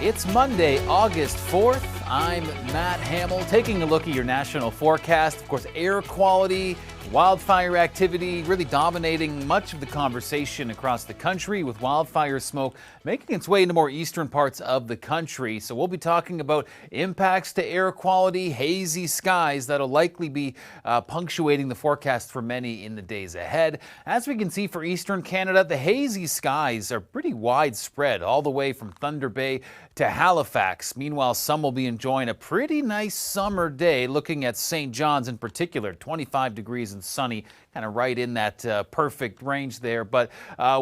It's Monday, August 4th. I'm Matt Hamill, taking a look at your national forecast. Of course, air quality, wildfire activity really dominating much of the conversation across the country, with wildfire smoke making its way into more eastern parts of the country. So we'll be talking about impacts to air quality, hazy skies that'll likely be punctuating the forecast for many in the days ahead. As we can see for eastern Canada, the hazy skies are pretty widespread all the way from Thunder Bay to Halifax. Meanwhile, some will be enjoying a pretty nice summer day, looking at St. John's in particular, 25 degrees and sunny, kind of right in that perfect range there. But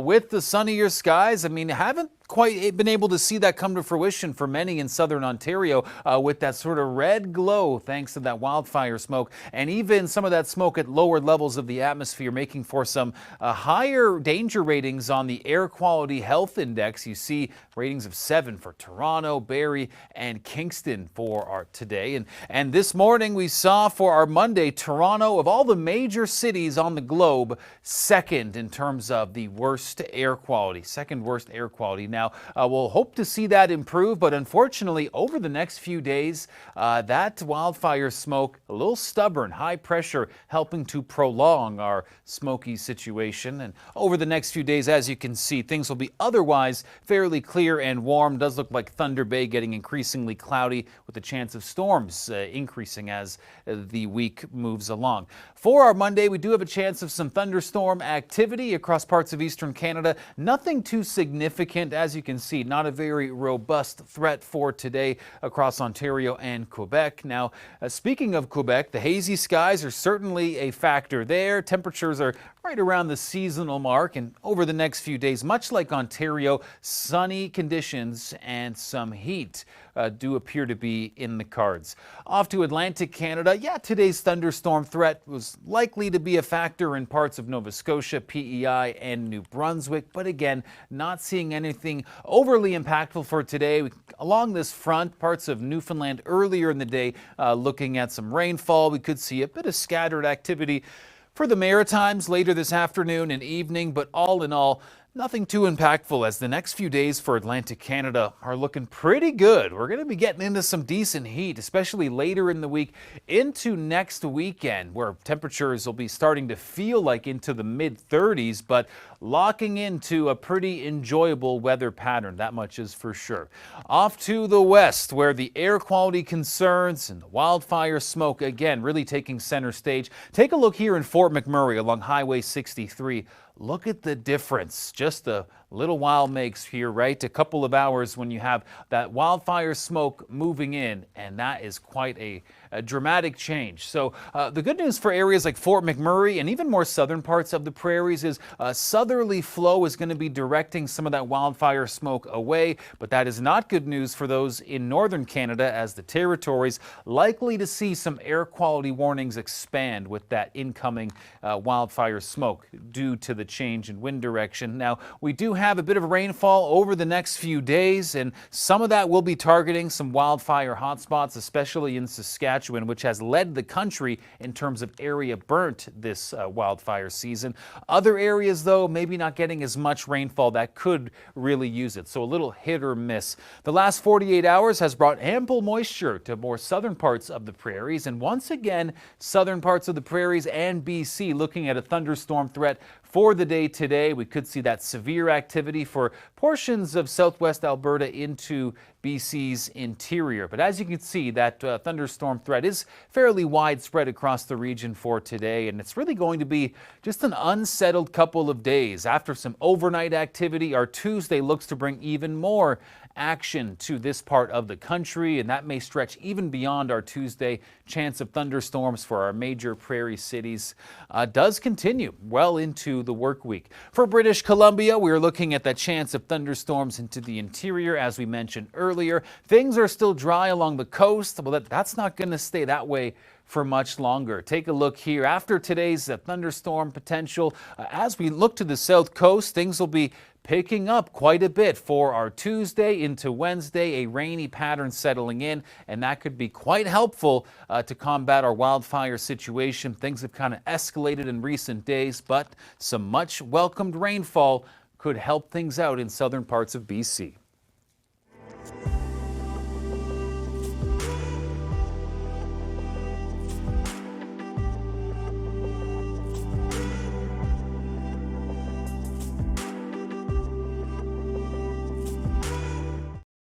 with the sunnier skies, I mean, haven't quite been able to see that come to fruition for many in southern Ontario with that sort of red glow thanks to that wildfire smoke, and even some of that smoke at lower levels of the atmosphere, making for some higher danger ratings on the Air Quality Health Index. You see ratings of 7 for Toronto, Barrie, and Kingston for our today. And this morning we saw for our Monday, Toronto, of all the major cities on the globe, second in terms of the worst air quality, second worst air quality. Now, we'll hope to see that improve, but unfortunately, over the next few days, that wildfire smoke, a little stubborn, high pressure, helping to prolong our smoky situation. And over the next few days, as you can see, things will be otherwise fairly clear and warm. Does look like Thunder Bay getting increasingly cloudy, with the chance of storms increasing as the week moves along. For our Monday, we do have a chance of some thunderstorm activity across parts of eastern Canada. Nothing too significant, as you can see, not a very robust threat for today across Ontario and Quebec. Now, speaking of Quebec, the hazy skies are certainly a factor there. Temperatures are right around the seasonal mark, and over the next few days, much like Ontario, sunny conditions and some heat do appear to be in the cards. Off to Atlantic Canada, today's thunderstorm threat was likely to be a factor in parts of Nova Scotia, PEI, and New Brunswick, but again, not seeing anything overly impactful for today. Along this front, parts of Newfoundland earlier in the day, looking at some rainfall. We could see a bit of scattered activity for the Maritimes later this afternoon and evening, but all in all, nothing too impactful, as the next few days for Atlantic Canada are looking pretty good. We're going to be getting into some decent heat, especially later in the week into next weekend, where temperatures will be starting to feel like into the mid-30s, but locking into a pretty enjoyable weather pattern. That much is for sure. Off to the west, where the air quality concerns and the wildfire smoke, again, really taking center stage. Take a look here in Fort McMurray along Highway 63. Look at the difference just a little while makes here, right? A couple of hours when you have that wildfire smoke moving in, and that is quite a dramatic change. So the good news for areas like Fort McMurray and even more southern parts of the prairies is southerly flow is going to be directing some of that wildfire smoke away, but that is not good news for those in northern Canada, as the territory's likely to see some air quality warnings expand with that incoming wildfire smoke due to the change in wind direction. Now, we do have a bit of rainfall over the next few days, and some of that will be targeting some wildfire hotspots, especially in Saskatchewan, which has led the country in terms of area burnt this wildfire season. Other areas, though, maybe not getting as much rainfall that could really use it, so a little hit or miss. The last 48 hours has brought ample moisture to more southern parts of the prairies, and once again, southern parts of the prairies and BC looking at a thunderstorm threat for the day today. We could see that severe activity for portions of southwest Alberta into BC's interior. But as you can see, that thunderstorm threat is fairly widespread across the region for today, and it's really going to be just an unsettled couple of days. After some overnight activity, our Tuesday looks to bring even more action to this part of the country, and that may stretch even beyond our Tuesday. Chance of thunderstorms for our major prairie cities does continue well into the work week. For British Columbia, we are looking at that chance of thunderstorms into the interior. As we mentioned earlier, things are still dry along the coast. Well, that's not going to stay that way for much longer. Take a look here. After today's thunderstorm potential, as we look to the south coast, things will be picking up quite a bit for our Tuesday into Wednesday, a rainy pattern settling in, and that could be quite helpful to combat our wildfire situation. Things have kind of escalated in recent days, but some much welcomed rainfall could help things out in southern parts of BC.